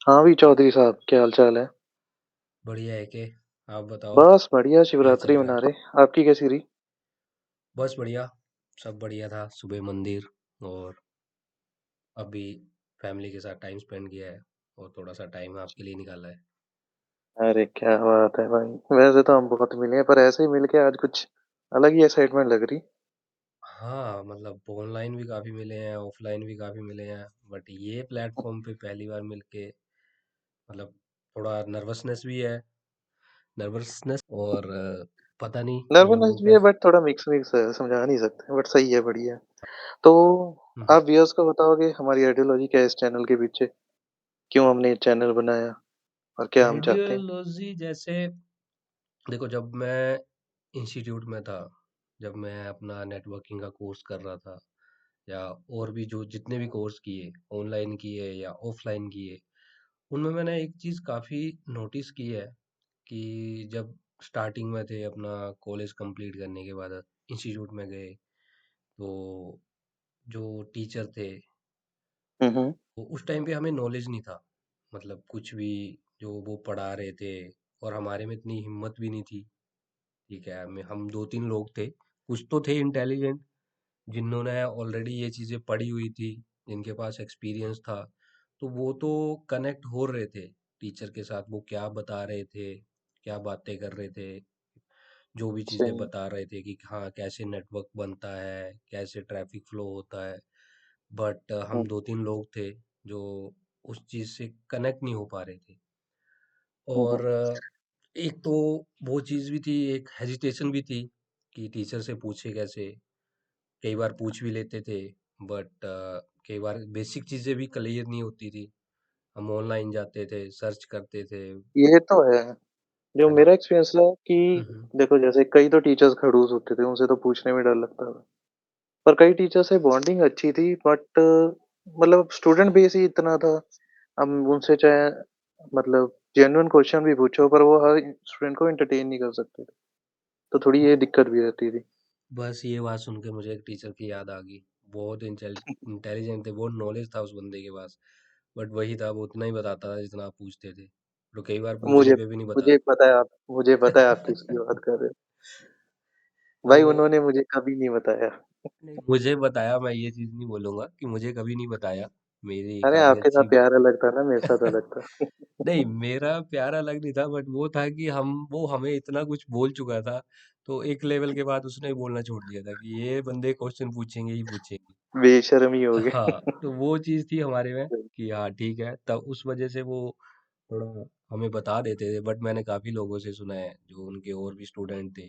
हाँ भी चौधरी साहब, क्या हाल चाल है? बढ़िया है के। आप बताओ। बस बढ़िया, क्या चल शिवरात्रि रहा मना है? रहे। आपकी कैसी रही? बस बढ़िया। सब बढ़िया था, सुबह मंदिर और अभी फैमिली के साथ टाइम स्पेंड किया है और थोड़ा सा टाइम आपके लिए निकाला है। अरे क्या बात है भाई। वैसे तो हम बहुत मिले हैं, पर ऐसे ही मिल के आज कुछ अलग ही एक्साइटमेंट लग रही। हाँ, मतलब ऑनलाइन भी काफ़ी मिले हैं, ऑफलाइन भी काफ़ी मिले हैं, बट ये प्लेटफॉर्म पे पहली बार मिलके मतलब थोड़ा नर्वसनेस भी है। नर्वसनेस और पता नहीं नर्वसनेस लोगों भी का। है, बट थोड़ा मिक्स मिक्स है, समझा नहीं सकते, बट सही है, बढ़िया है। तो हम्म। आप व्यूअर्स को बताओगे हमारी आइडियोलॉजी क्या है इस चैनल के पीछे? क्यों हमने ये चैनल बनाया और क्या हम चाहते हैं? आइडियोलॉजी जैसे देखो, जब मैं इंस्टीट्यूट में था, जब मैं अपना नेटवर्किंग का कोर्स कर रहा था या और भी जो जितने भी कोर्स किए, ऑनलाइन किए या ऑफलाइन किए, उनमें मैंने एक चीज़ काफ़ी नोटिस की है कि जब स्टार्टिंग में थे अपना कॉलेज कंप्लीट करने के बाद इंस्टीट्यूट में गए, तो जो टीचर थे हम्म। वो उस टाइम पे हमें नॉलेज नहीं था, मतलब कुछ भी जो वो पढ़ा रहे थे, और हमारे में इतनी हिम्मत भी नहीं थी। ठीक है, हम दो तीन लोग थे, कुछ तो थे इंटेलिजेंट जिन्होंने ऑलरेडी ये चीज़ें पढ़ी हुई थी, जिनके पास एक्सपीरियंस था, तो वो तो कनेक्ट हो रहे थे टीचर के साथ। वो क्या बता रहे थे, क्या बातें कर रहे थे, जो भी चीज़ें सही। बता रहे थे कि हाँ कैसे नेटवर्क बनता है, कैसे ट्रैफिक फ्लो होता है। बट हम्म। हम दो तीन लोग थे जो उस चीज़ से कनेक्ट नहीं हो पा रहे थे। हम्म। और एक तो वो चीज़ भी थी, एक हेजिटेशन भी थी कि टीचर से पूछे कैसे। कई बार पूछ भी लेते थे, बट कई बार बेसिक चीज़ें भी क्लियर नहीं होती थी। हम ऑनलाइन जाते थे, सर्च करते थे, ये तो है। जो है ना? मेरा एक्सपीरियंस है कि हम्म। देखो, जैसे कई तो टीचर्स खड़ूस होते थे, उनसे तो पूछने में डर लगता था। पर कई टीचर से बॉन्डिंग अच्छी थी, बट मतलब स्टूडेंट बेस ही इतना था। हम उनसे चाहे मतलब जेन्युइन क्वेश्चन भी पूछो, पर वो हर स्टूडेंट को एंटरटेन नहीं कर सकते थे। तो थोड़ी ये दिक्कत भी रहती थी। बस ये बात सुन के मुझे एक टीचर की याद आ गई। बहुत इंटेलिजेंट थे, बहुत नॉलेज था उस बंदे के पास, बट वही था, वो उतना ही बताता था जितना आप पूछते थे, तो कई बार पूछने मुझे पे भी नहीं मुझे बताता। पता है आप किसकी बात कर रहे हो। तो भाई उन्होंने मुझे कभी नहीं बताया। नहीं, मुझे बताया, मैं ये चीज़ नहीं बोलूँगा कि मुझे कभी नहीं बताया। मेरी अरे काफ़ी आपके साथ अच्छी प्यार अलग था ना, मेरे साथ अलग था। नहीं, मेरा प्यार अलग नहीं था, बट वो था कि वो हमें इतना कुछ बोल चुका था, तो एक लेवल के बाद उसने बोलना छोड़ दिया था कि ये बंदे क्वेश्चन पूछेंगे ही पूछेंगे। बेशर्मी हो गई। हाँ, तो वो चीज़ थी हमारे में कि हाँ ठीक है, तब उस वजह से वो थोड़ा हमें बता देते थे। बट मैंने काफ़ी लोगों से सुना है जो उनके और भी स्टूडेंट थे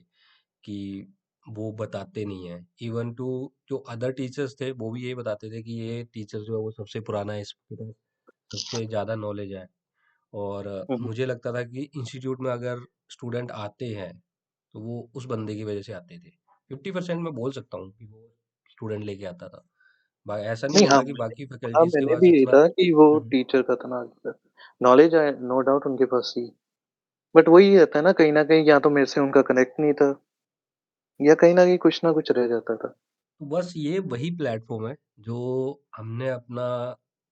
कि वो बताते नहीं है। इवन टू जो अदर टीचर्स थे वो भी यही बताते थे कि ये टीचर जो है वो सबसे पुराना है, इसके पास सबसे ज़्यादा नॉलेज है। और मुझे लगता था कि इंस्टीट्यूट में अगर स्टूडेंट आते हैं तो वो उस बंदे की वजह से आते थे। 50% मैं बोल सकता हूँ कि वो स्टूडेंट लेके आता था। ऐसा नहीं नहीं, बोल हाँ रहा कि बाकी हाँ, फैकल्टीज के मैंने पास भी यही इतना। था कि वो हम्म। टीचर का था ना, नॉलेज है नो डाउट उनके पास ही। बट वही रहता है ना कहीं या तो मेरे से उनका कनेक्ट नहीं था, या कहीं ना कहीं कुछ ना कुछ रह जाता था। तो बस ये वही प्लेटफॉर्म है जो हमने अपना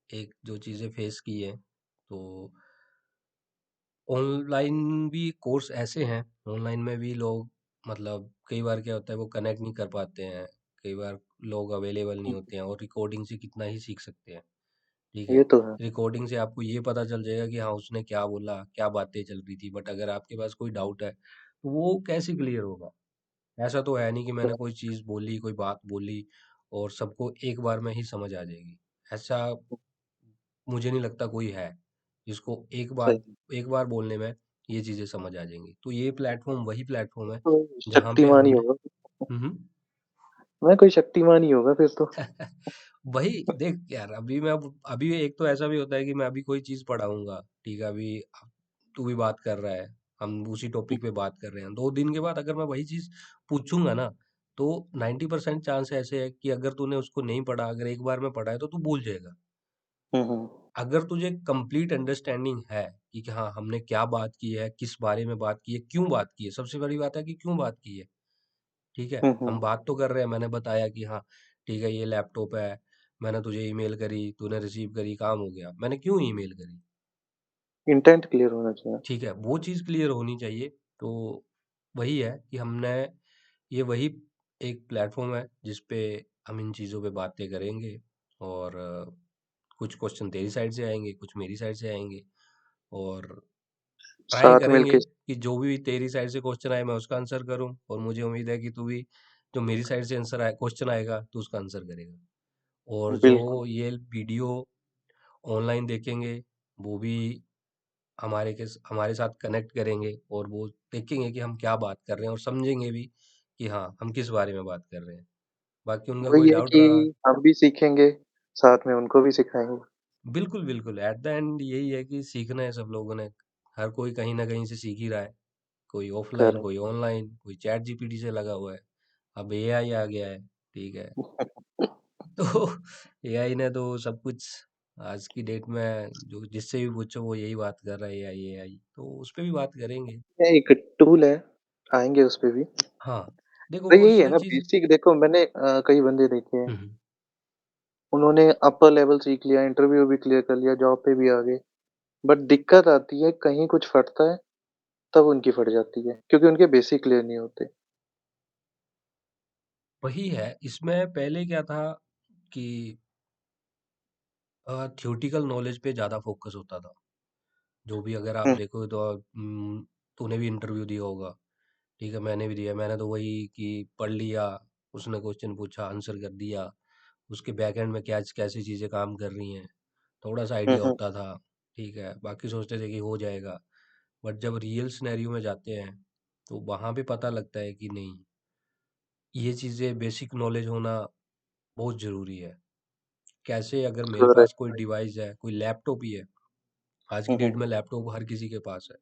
एक जो चीज़ें फेस की है। तो ऑनलाइन भी कोर्स ऐसे हैं, ऑनलाइन में भी लोग मतलब कई बार क्या होता है वो कनेक्ट नहीं कर पाते हैं, कई बार लोग अवेलेबल नहीं होते हैं, और रिकॉर्डिंग से कितना ही सीख सकते हैं। ठीक है, ये तो है। रिकॉर्डिंग से आपको ये पता चल जाएगा कि हाँ उसने क्या बोला, क्या बातें चल रही थी, बट अगर आपके पास कोई डाउट है तो वो कैसे क्लियर होगा? ऐसा तो है नहीं कि मैंने कोई चीज़ बोली, कोई बात बोली और सबको एक बार में ही समझ आ जाएगी। ऐसा मुझे नहीं लगता कोई है जिसको सही। एक बार बोलने में ये चीज़ें समझ आ जाएंगी। तो ये प्लेटफॉर्म वही प्लेटफॉर्म है तो जहाँ पे शक्तिमान ही हमने होगा। हम्म। मैं कोई शक्तिमान ही होगा फिर तो। वही देख यार, अभी एक तो ऐसा भी होता है कि मैं अभी कोई चीज पढ़ाऊंगा, ठीक है, अभी तू भी बात कर रहा है, हम उसी टॉपिक पे बात कर रहे हैं, 2 दिन के बाद अगर मैं वही चीज पूछूंगा ना, तो 90% चांस ऐसे है कि अगर तूने उसको नहीं पढ़ा, अगर एक बार में पढ़ा है तो तू भूल जाएगा। हम्म। अगर तुझे कंप्लीट अंडरस्टैंडिंग है कि हाँ हमने क्या बात की है, किस बारे में बात की है, क्यों बात की है, सबसे बड़ी बात है कि क्यों बात की है। ठीक है, हम हम्म। बात तो कर रहे हैं, मैंने बताया कि हाँ ठीक है ये लैपटॉप है, मैंने तुझे ईमेल करी, तूने रिसीव करी, काम हो गया। मैंने क्यों ईमेल करी? इंटेंट क्लियर होना चाहिए। ठीक है, वो चीज़ क्लियर होनी चाहिए। तो वही है कि हमने ये वही एक प्लेटफॉर्म है जिस पे हम इन चीज़ों पे बातें करेंगे, और कुछ क्वेश्चन तेरी साइड से आएंगे, कुछ मेरी साइड से आएंगे, और ट्राई साथ करेंगे मिलके कि जो भी तेरी साइड से क्वेश्चन आए मैं उसका आंसर करूं, और मुझे उम्मीद है कि तू भी जो मेरी साइड से आंसर आए क्वेश्चन आएगा तो उसका आंसर करेगा। और जो बिल्कुल, ये वीडियो ऑनलाइन देखेंगे वो भी हमारे साथ कनेक्ट करेंगे, और वो देखेंगे कि हम क्या बात कर रहे हैं, और समझेंगे भी कि हाँ हम किस बारे में बात कर रहे हैं। बाकी उनका कोई वही है डाउट कि रहा। हम भी सीखेंगे, साथ में उनको भी सिखाएँगे। बिल्कुल बिल्कुल, एट द एंड यही है कि सीखना है सब लोगों ने। हर कोई कहीं ना कहीं से सीख ही रहा है, कोई ऑफलाइन, करेक्ट। कोई ऑनलाइन, कोई चैट जीपीटी से लगा हुआ है, अब एआई आ गया है। ठीक है। तो एआई ने तो सब कुछ आज की डेट में जो जिससे भी पूछो वो यही बात कर रहा है, एआई एआई, तो उस पे भी बात करेंगे। ये एक टूल है, आएँगे उस पे भी। हाँ, देखो तो वो यही है वो ना चीज। बेसिक देखो मैंने कई बंदे देखे हैं, हम्म, उन्होंने अपर लेवल सीख लिया, इंटरव्यू भी क्लियर कर लिया, जॉब पे भी आ गए। बट दिक्कत आती है कहीं कुछ फटता है, तब उनकी फट जाती है, क्योंकि उनके बेसिक क्लियर नहीं होते। वही है, इसमें पहले क्या था कि थ्योरेटिकल नॉलेज पे ज़्यादा फोकस होता था। जो भी अगर आप हुँ, देखो तो तूने भी इंटरव्यू दिया होगा। ठीक है, मैंने भी दिया। मैंने तो वही कि पढ़ लिया, उसने क्वेश्चन पूछा आंसर कर दिया, उसके बैक एंड में क्या कैसी चीज़ें काम कर रही हैं थोड़ा सा हुँ, आइडिया हुँ, होता था। ठीक है, बाकी सोचते थे कि हो जाएगा। बट जब रियल सिनेरियो में जाते हैं तो वहाँ पे पता लगता है कि नहीं, ये चीज़ें बेसिक नॉलेज होना बहुत ज़रूरी है। कैसे, अगर मेरे पास करेक्ट कोई भाई। डिवाइस है, कोई लैपटॉप ही है, आज की हुँ, डेट हुँ, में लैपटॉप हर किसी के पास है।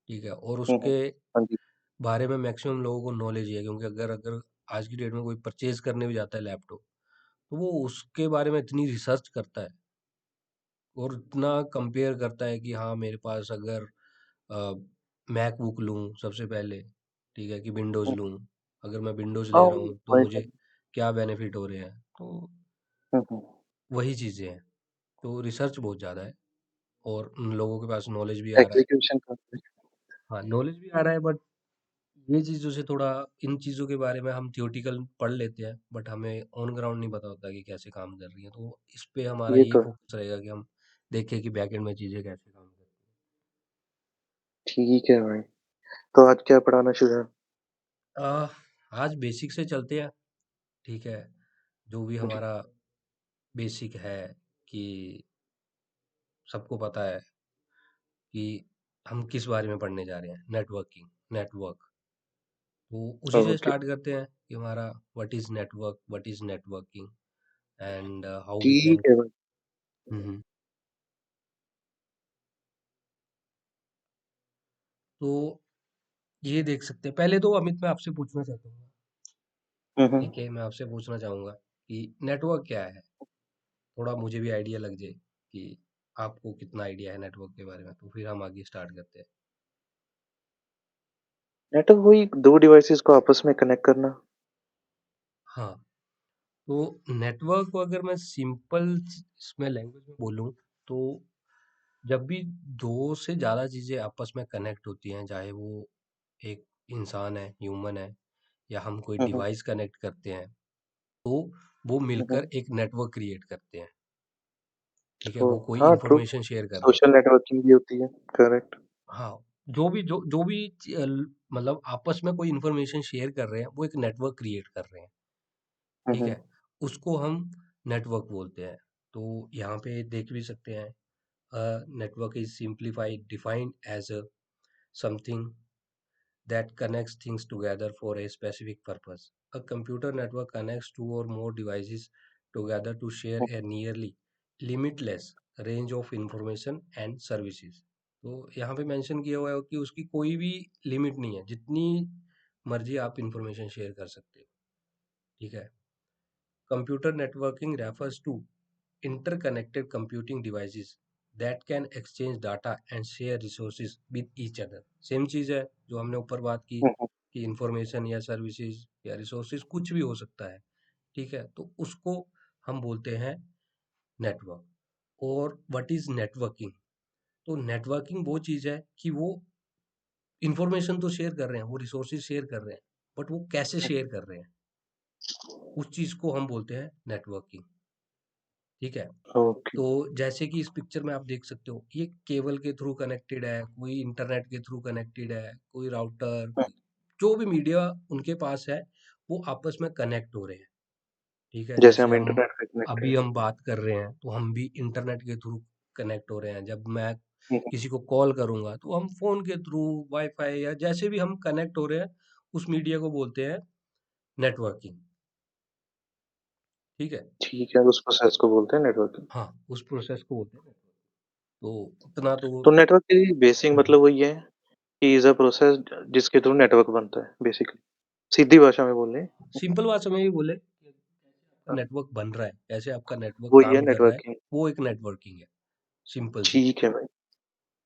ठीक है, और हुँ, हुँ। उसके हाँ जी, बारे में मैक्सिमम लोगों को नॉलेज ही है, क्योंकि अगर अगर आज की डेट में कोई परचेज करने भी जाता है लैपटॉप, तो वो उसके बारे में इतनी रिसर्च करता है और इतना कंपेयर करता है कि हाँ मेरे पास अगर मैकबुक लूँ सबसे पहले, ठीक है, कि विंडोज़ हुँ, लूँ। अगर मैं विंडोज़ हाँ, ले रहा हूँ तो वही मुझे तो। क्या बेनिफिट हो रहे हैं, तो हुँ, हुँ। वही चीज़ें हैं। तो रिसर्च बहुत ज़्यादा है, और उन लोगों के पास नॉलेज भी आ रहा है। एग्ज़ीक्यूशन करते हैं। हाँ, नॉलेज भी आ रहा है, बट ये चीज़ों से थोड़ा, इन चीज़ों के बारे में हम थियोरेटिकल पढ़ लेते हैं, बट हमें ऑन ग्राउंड नहीं पता होता कि कैसे काम कर रही है। तो इस पे हमारा ये यही तो है। फोकस रहेगा कि हम देखें कि बैकएंड में चीज़ें कैसे काम करती ठीक है भाई। तो आज क्या पढ़ाना शुरू है? हैं। आज बेसिक से चलते हैं। ठीक है, जो भी जी। हमारा बेसिक है कि सबको पता है कि हम किस बारे में पढ़ने जा रहे हैं, नेटवर्किंग, नेटवर्क। तो उसी से ओके, स्टार्ट करते हैं कि हमारा what is network, what is networking, and how we ठीक कैन। है भाई। तो ये देख सकते हैं। पहले तो अमित मैं आपसे पूछना चाहता हूँ, हुँ, ठीक हुँ। है, मैं आपसे पूछना चाहूँगा कि नेटवर्क क्या है? थोड़ा मुझे भी आइडिया लग जाए कि आपको कितना आइडिया है नेटवर्क के बारे में, तो फिर हम आगे स्टार्ट करते हैं। नेटवर्क वही 2 डिवाइसेज़ को आपस में कनेक्ट करना। हाँ, तो नेटवर्क को अगर मैं सिंपल इसमें लैंग्वेज में बोलूँ, तो जब भी 2 से ज़्यादा चीज़ें आपस में कनेक्ट होती हैं, चाहे वो एक इंसान है, ह्यूमन है, या हम कोई हुँ, हुँ। डिवाइस कनेक्ट करते हैं, तो वो हुँ, मिलकर हुँ। एक नेटवर्क क्रिएट करते हैं। ठीक है, वो ओह! कोई हाँ, ट्रू। इंफॉर्मेशन शेयर कर रहे हैं। सोशल नेटवर्किंग भी होती है। करेक्ट। हाँ, जो भी मतलब आपस में कोई इंफॉर्मेशन शेयर कर रहे हैं, वो एक नेटवर्क क्रिएट कर रहे हैं। हुँ, ठीक हुँ। है, उसको हम नेटवर्क बोलते हैं। तो यहाँ पे देख भी सकते हैं, network is simplified defined as a something that connects things together for a specific purpose. A computer network connects two or more devices together to share hmm, a nearly limitless range of information and services. तो यहाँ पे mention किया हुआ है कि उसकी कोई भी लिमिट नहीं है, जितनी मर्जी आप इंफॉर्मेशन शेयर कर सकते हो। ठीक है, computer networking refers to interconnected computing devices that can exchange data and share resources with each other. Same चीज़ है जो हमने ऊपर बात की हुँ, हुँ। कि इंफॉर्मेशन या सर्विसेज या रिसोर्सेज कुछ भी हो सकता है। ठीक है, तो उसको हम बोलते हैं नेटवर्क। और व्हाट इज नेटवर्किंग? तो नेटवर्किंग वो चीज़ है कि वो इन्फॉर्मेशन तो शेयर कर रहे हैं, वो रिसोर्सेज शेयर कर रहे हैं, बट वो कैसे शेयर कर रहे हैं, उस चीज़ को हम बोलते हैं नेटवर्किंग। ठीक है? ओके। तो जैसे कि इस पिक्चर में आप देख सकते हो, ये केबल के थ्रू कनेक्टेड है, कोई इंटरनेट के थ्रू कनेक्टेड है, कोई राउटर, हुँ, कोई जो भी मीडिया उनके पास है, वो आपस में कनेक्ट हो रहे हैं। ठीक है? जैसे जैसे हम हम इंटरनेट पे कनेक्ट अभी हैं। हम बात कर रहे हैं, तो हम भी इंटरनेट के थ्रू कनेक्ट हो रहे हैं। जब मैं हुँ, हुँ। किसी को कॉल करूँगा, तो हम फ़ोन के थ्रू, वाई-फाई या जैसे भी हम कनेक्ट हो रहे हैं, उस मीडिया को बोलते हैं नेटवर्किंग। ठीक है? ठीक है, उस प्रोसेस को बोलते हैं नेटवर्किंग। हाँ, उस प्रोसेस को बोलते हैं नेटवर्किंग। तो उतना तो तो नेटवर्क की बेसिक हुँ, हुँ। मतलब वही है कि इज़ अ प्रोसेस जिसके थ्रू नेटवर्क बनता है बेसिकली। सीधी भाषा में बोलें। सिंपल भाषा में ही बोले कि आपका हाँ, नेटवर्क बन रहा है, कैसे आपका नेटवर्क वही है काम कर रहा है, नेटवर्किंग। वो एक नेटवर्किंग है, सिंपल सी। ठीक है भाई।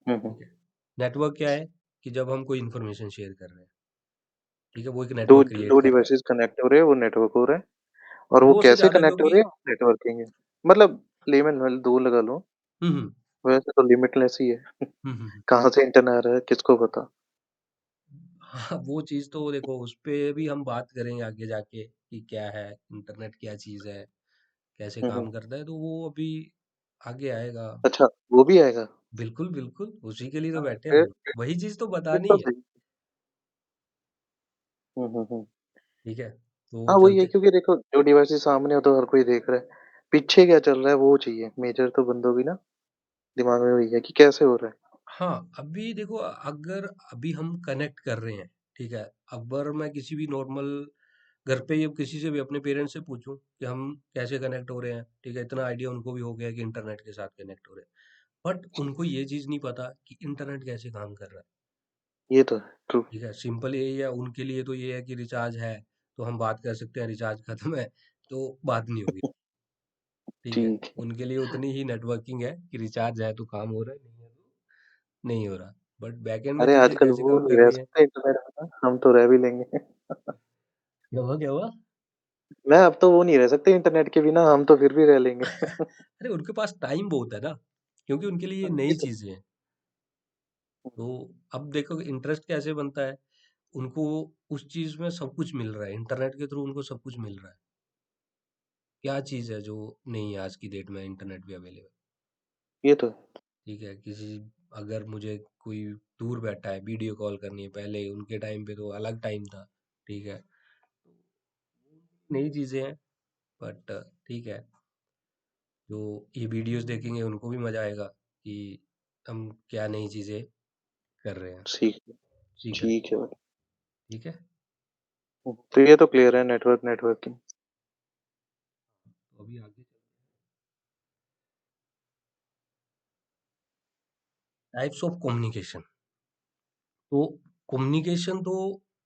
हुँ, हुँ। ठीक है? नेटवर्क क्या है कि जब हम कोई इन्फॉर्मेशन शेयर कर रहे हैं, ठीक है? वो एक 2 नेटवर्क क्रिएट 2 कर रहा है। डिवाइसेस कनेक्ट हो रहे हैं, वो नेटवर्क हो रहा है और वो 2 से कैसे ज़्यादा कनेक्ट हो क्योंकि रहे हैं, नेटवर्किंग है। मतलब लेमन में 2 लगा लो, हुँ, हुँ। वैसे तो लिमिटलेस ही है। हुँ, हुँ, हुँ। कहाँ से इंटरनेट आ रहा है, किसको पता? हाँ, वो चीज़ तो देखो उस पे भी हम बात करेंगे आगे जाके कि क्या है, इंटरनेट क्या चीज़ है, कैसे हुँ, काम हुँ। करता है, तो वो अभी आगे आएगा। अच्छा, वो भी आएगा? बिल्कुल, बिल्कुल, उसी के लिए तो हाँ, बैठे हैं फिर हम। वही चीज़ तो फिर बतानी तो है, सही। हुँ, हुँ, हुँ। ठीक है? तो हाँ, वही है चलते क्योंकि देखो जो डिवाइसेज़ सामने हो तो हर कोई देख रहा है। पीछे क्या चल रहा है वो चाहिए। मेजर तो बंदों की ना दिमाग में वही है कि कैसे हो रहा है। हाँ, अभी देखो अगर अभी हम कनेक्ट कर रहे हैं, ठीक है? अगर मैं किसी भी नॉर्मल घर पे या किसी से भी अपने पेरेंट्स से पूछूं कि हम कैसे कनेक्ट हो रहे हैं, ठीक है? इतना आइडिया उनको भी हो गया है कि इंटरनेट के साथ कनेक्ट हो रहे हैं, बट उनको ये चीज़ नहीं पता कि इंटरनेट कैसे काम कर रहा है। ये तो है, ट्रू। ठीक है? सिंपल यही है, उनके लिए तो ये है कि रिचार्ज है, तो हम बात कर सकते हैं, रिचार्ज खत्म है, तो बात नहीं होगी। ठीक है? ठीक है। उनके लिए उतनी ही नेटवर्किंग है कि रिचार्ज है तो काम हो रहा है, नहीं है तो नहीं हो रहा। बट बैकएंड में अरे चीज़ें आजकल कैसे वो काम नहीं कर रह रही हैं। सकते इंटरनेट बिना, हम तो रह भी लेंगे। क्या हुआ, क्या हुआ? मैं अब तो वो नहीं रह सकते इंटरनेट के बिना, हम तो फिर भी रह लेंगे। अरे उनके पास टाइम बहुत है ना, क्योंकि उनके लिए ये ये नई तो चीज़ें हैं। तो अब देखो इंटरेस्ट कैसे बनता है, उनको उस चीज़ में सब कुछ मिल रहा है, इंटरनेट के थ्रू उनको सब कुछ मिल रहा है। क्या चीज़ है जो नहीं है आज की डेट में इंटरनेट पे अवेलेबल? ये तो है। ठीक है, किसी अगर मुझे कोई दूर बैठा है, वीडियो कॉल करनी है, पहले उनके टाइम पे तो अलग टाइम था, ठीक है? नई चीज़ें हैं, बट ठीक है, जो ये वीडियोज़ देखेंगे उनको भी मज़ा आएगा कि हम क्या नई चीज़ें कर रहे हैं, सीख सीख रहे हैं, ठीक है भाई। ठीक है? तो ये तो क्लियर है नेटवर्किंग। तो अभी आगे टाइप्स ऑफ कम्युनिकेशन। तो कम्युनिकेशन तो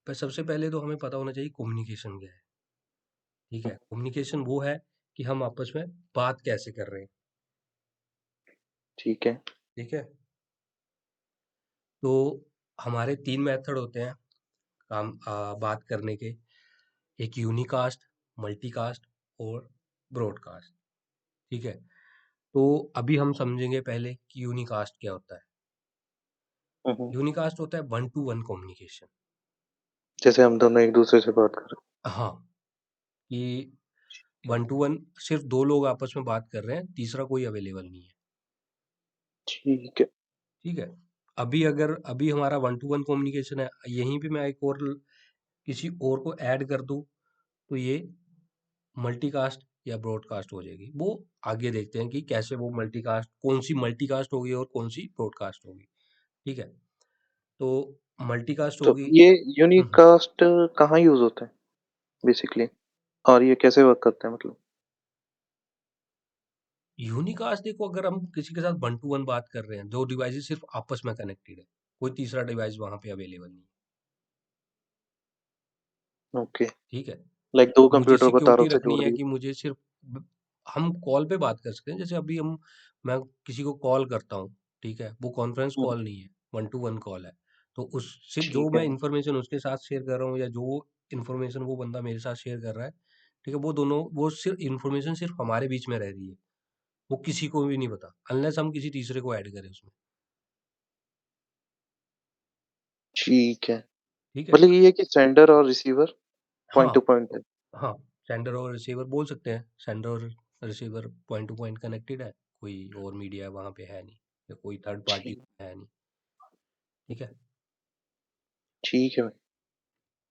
सबसे पहले तो हमें पता होना चाहिए कम्युनिकेशन क्या है, ठीक है? कम्युनिकेशन वो है कि हम आपस में बात कैसे कर रहे हैं, ठीक है। ठीक है? तो हमारे 3 मेथड होते हैं बात करने के, एक यूनिकास्ट, मल्टीकास्ट और ब्रॉडकास्ट, ठीक है? तो अभी हम समझेंगे पहले कि यूनिकास्ट क्या होता है। हुँ, हुँ। यूनिकास्ट होता है वन टू वन कम्युनिकेशन। जैसे हम दोनों एक-दूसरे से बात कर रहे हाँ, कि हैं। वन टू वन सिर्फ 2 लोग आपस में बात कर रहे हैं, तीसरा कोई अवेलेबल नहीं है, ठीक है। ठीक है? अभी हमारा वन टू वन कम्युनिकेशन है, यहीं पे मैं एक और किसी और को ऐड कर दूँ, तो ये मल्टीकास्ट या ब्रॉडकास्ट हो जाएगी। वो आगे देखते हैं कि कैसे वो मल्टीकास्ट कौन सी मल्टीकास्ट होगी और कौन सी ब्रॉडकास्ट होगी, ठीक है? तो मल्टीकास्ट तो होगी। ये हुँ, हुँ। यूनिकास्ट कहाँ यूज़ होता है बेसिकली और ये कैसे वर्क करता है मतलब? यूनिकास्ट देखो अगर हम किसी के साथ वन टू वन बात कर रहे हैं, 2 डिवाइसेस सिर्फ आपस में कनेक्टेड है, कोई तीसरा डिवाइस वहाँ पे अवेलेबल नहीं है, ओके, ठीक है? लाइक 2 मुझे कंप्यूटर को तारों सिक्योरिटी से रखनी जोड़ है दिए। कि मुझे सिर्फ हम कॉल पे बात कर सकते हैं, जैसे अभी हम मैं किसी को कॉल करता हूँ, ठीक है? वो कॉन्फ्रेंस हुँ, कॉल नहीं है, वन टू वन कॉल है। तो उस सिर्फ जो ठीक मैं है। इन्फॉर्मेशन उसके साथ शेयर कर रहा हूँ या जो इन्फॉर्मेशन वो बंदा मेरे साथ शेयर कर रहा है, ठीक है? वो दोनों वो सिर्फ इन्फॉर्मेशन सिर्फ हमारे बीच में रह रही है, वो किसी को भी नहीं पता, अनलेस हम किसी तीसरे को ऐड करें उसमें, ठीक है। ठीक है? मतलब ये है कि सेंडर और रिसीवर पॉइंट टू हाँ, पॉइंट है। हाँ, सेंडर और रिसीवर बोल सकते हैं। सेंडर और receiver point two point connected है, कोई और मीडिया वहाँ पे है नहीं, या कोई थर्ड पार्टी ठीक है नहीं। ठीक है? ठीक है भाई।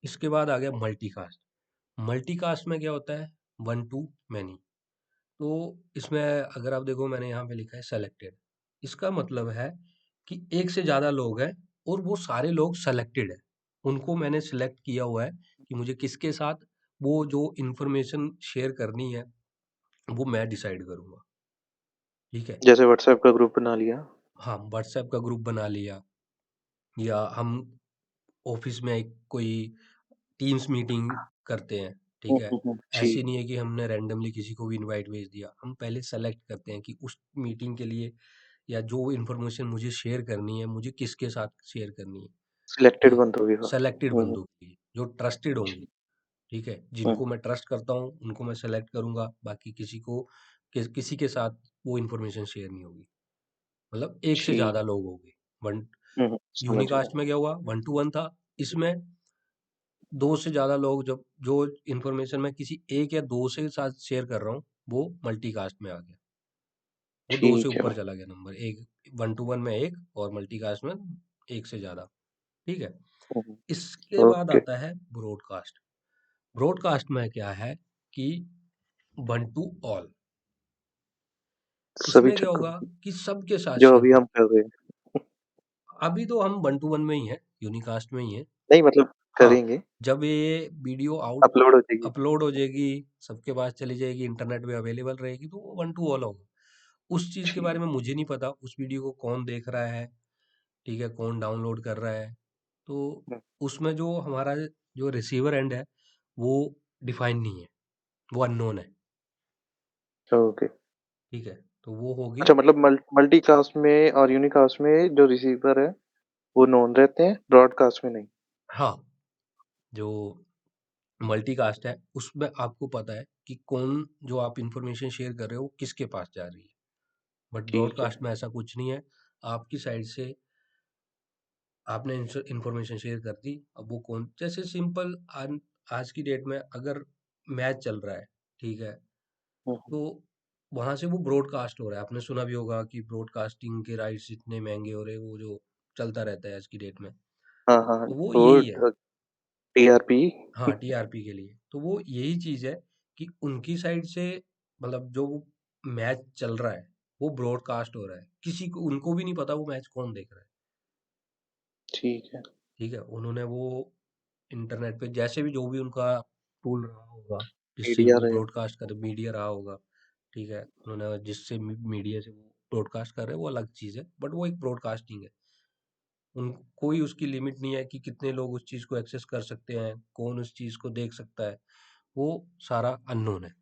इसके बाद आ गया मल्टीकास्ट। मल्टीकास्ट में क्या होता है? One two many. तो इसमें अगर आप देखो, मैंने यहाँ पे लिखा है सेलेक्टेड। इसका मतलब है कि एक से ज्यादा लोग हैं और वो सारे लोग सेलेक्टेड है। उनको मैंने सिलेक्ट किया हुआ है कि मुझे किसके साथ वो जो इंफॉर्मेशन शेयर करनी है वो मैं डिसाइड करूंगा। ठीक है? जैसे व्हाट्सएप का ग्रुप बना लिया। हाँ, व्हाट्सएप का ग्रुप बना लिया, या हम ऑफिस में एक कोई टीम्स मीटिंग करते हैं। ठीक है? ऐसी ठीक। नहीं है कि हमने रैंडमली किसी को भी इनवाइट भेज दिया। हम पहले सेलेक्ट करते हैं कि उस मीटिंग के लिए, या जो इन्फॉर्मेशन मुझे शेयर करनी है, मुझे किसके साथ शेयर करनी है। सिलेक्टेड ठीक है? बंद होगी हाँ। सेलेक्टेड हुँ, हुँ। बंदों की जो ट्रस्टेड होंगी। ठीक। ठीक है? हुँ, जिनको मैं ट्रस्ट करता हूँ उनको मैं सेलेक्ट करूंगा, बाकी किसी को किसी के साथ वो इन्फॉर्मेशन शेयर नहीं होगी। मतलब एक से ठीक। ज्यादा लोग हो गए। वन हुँ, हुँ। समझ यूनिकास्ट गया। में क्या हुआ, वन टू वन था। इसमें दो से ज्यादा लोग, जब जो इन्फॉर्मेशन मैं किसी एक या दो से साथ शेयर कर रहा हूँ, वो मल्टीकास्ट में आ गया। वो दो से ठीक है ऊपर भाई। चला गया नंबर। एक वन टू वन में एक, और मल्टीकास्ट में एक से ज्यादा। ठीक है? हुँ, हुँ। इसके बाद ओके। आता है ब्रॉडकास्ट। ब्रॉडकास्ट में क्या है कि वन टू ऑल। सभी इसमें क्या तक होगा कि सबके साथ जो शेयर अभी कर। हम कर रहे हैं। अभी तो हम वन टू वन में ही है, यूनिकास्ट में ही है। नहीं मतलब हाँ, करेंगे, जब ये वीडियो आउट अपलोड हो जाएगी। अपलोड हो जाएगी, सबके पास चली जाएगी, इंटरनेट पे अवेलेबल रहेगी, तो वो वन टू ऑल होगा। उस चीज के बारे ठीक। में मुझे नहीं पता, उस वीडियो को कौन देख रहा है, ठीक है, कौन डाउनलोड कर रहा है। तो हुँ, उसमें जो हमारा जो रिसीवर एंड है वो डिफाइन नहीं है, वो अननोन है। ओके। ठीक है? तो वो होगी। अच्छा मतलब मल्टीकास्ट में और यूनिकास्ट में जो रिसीवर है, वो नोन रहते हैं, ब्रॉडकास्ट में नहीं। हाँ, जो मल्टीकास्ट है उसमें आपको पता है कि कौन, जो आप इंफॉर्मेशन शेयर कर रहे हो वो किसके पास जा रही है। बट ठीक है। ब्रॉडकास्ट में ऐसा कुछ नहीं है। आपकी साइड से आपने इंफॉर्मेशन शेयर कर दी, अब वो कौन, जैसे सिंपल आज की डेट में अगर मैच चल रहा है, ठीक है, हुँ, हुँ। तो वहां से वो ब्रॉडकास्ट हो रहा है। आपने सुना भी होगा कि ब्रॉडकास्टिंग के राइट्स इतने महंगे हो रहे हैं, वो जो चलता रहता है आज की डेट में। हाँ, हाँ, हाँ। तो वो वो यही है। टीआरपी। हाँ, टीआरपी के लिए तो वो यही चीज है कि उनकी साइड से, मतलब जो मैच चल रहा है वो ब्रॉडकास्ट हो रहा है, किसी को, उनको भी नहीं पता वो मैच कौन देख रहा है। ठीक है। ठीक है? उन्होंने वो इंटरनेट पे जैसे भी, जो भी उनका टूल रहा होगा जिससे मीडिया वो रहे। ब्रॉडकास्ट कर, मीडिया रहा होगा। ठीक है? उन्होंने जिससे मीडिया से वो ब्रॉडकास्ट कर रहे हैं वो अलग चीज है, बट वो एक ब्रॉडकास्टिंग है। उन कोई उसकी लिमिट नहीं है कि कितने लोग उस चीज को एक्सेस कर सकते हैं, कौन उस चीज को देख सकता है, वो सारा अननोन है।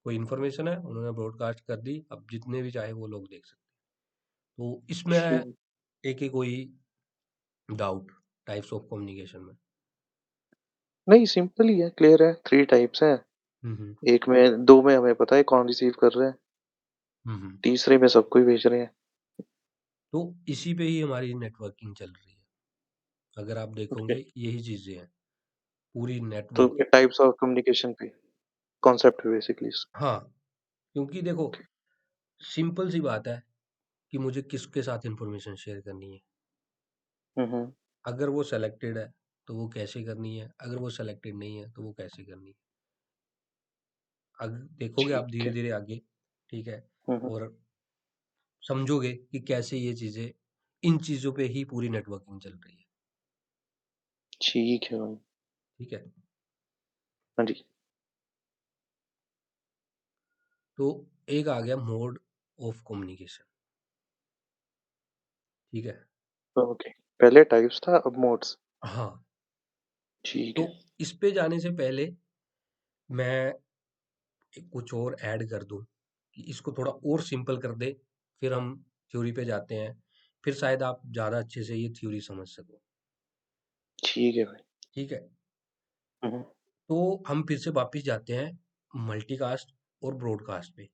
कोई इन्फॉर्मेशन है, उन्होंने ब्रॉडकास्ट कर दी, अब जितने भी चाहे वो लोग देख सकते हैं। तो इसमें ठीक। एक ही कोई डाउट टाइप्स ऑफ कम्युनिकेशन में। नहीं सिंपल ही है, क्लियर है, 3 टाइप्स हैं। हम्म। एक में 2 में हमें पता है कौन रिसीव कर रहा है, हम्म। तीसरे में सबको ही भेज रहे हैं। तो इसी पे ही हमारी नेटवर्किंग चल रही है। अगर आप ओके। देखोगे यही चीजें हैं, पूरी तो नेटवर्किंग। टाइप्स ऑफ कम्युनिकेशन पे कॉन्सेप्ट है बेसिकली। हाँ, क्योंकि देखो, सिंपल सी बात है कि मुझे किसके साथ इंफॉर्मेशन शेयर करनी है। हुँ, हुँ। अगर वो सेलेक्टेड है तो वो कैसे करनी है, अगर वो सेलेक्टेड नहीं है तो वो कैसे करनी है। अगर देखोगे आप ठीक धीरे है। धीरे आगे, ठीक है, हुँ, हुँ। और समझोगे कि कैसे ये चीजें, इन चीजों पे ही पूरी नेटवर्किंग चल रही है। ठीक है भाई। ठीक है? हाँ जी। तो एक आ गया मोड ऑफ कम्युनिकेशन। ठीक है? ओके। पहले टाइप्स था अब मोड्स। हाँ, ठीक तो है। इस पे जाने से पहले मैं कुछ और ऐड कर दूं कि इसको थोड़ा और सिंपल कर दे, फिर हम थ्योरी पे जाते हैं, फिर शायद आप ज्यादा अच्छे से ये थ्योरी समझ सको। ठीक है भाई। ठीक है? हुँ, हुँ। तो हम फिर से वापस जाते हैं मल्टीकास्ट और ब्रॉडकास्ट पे।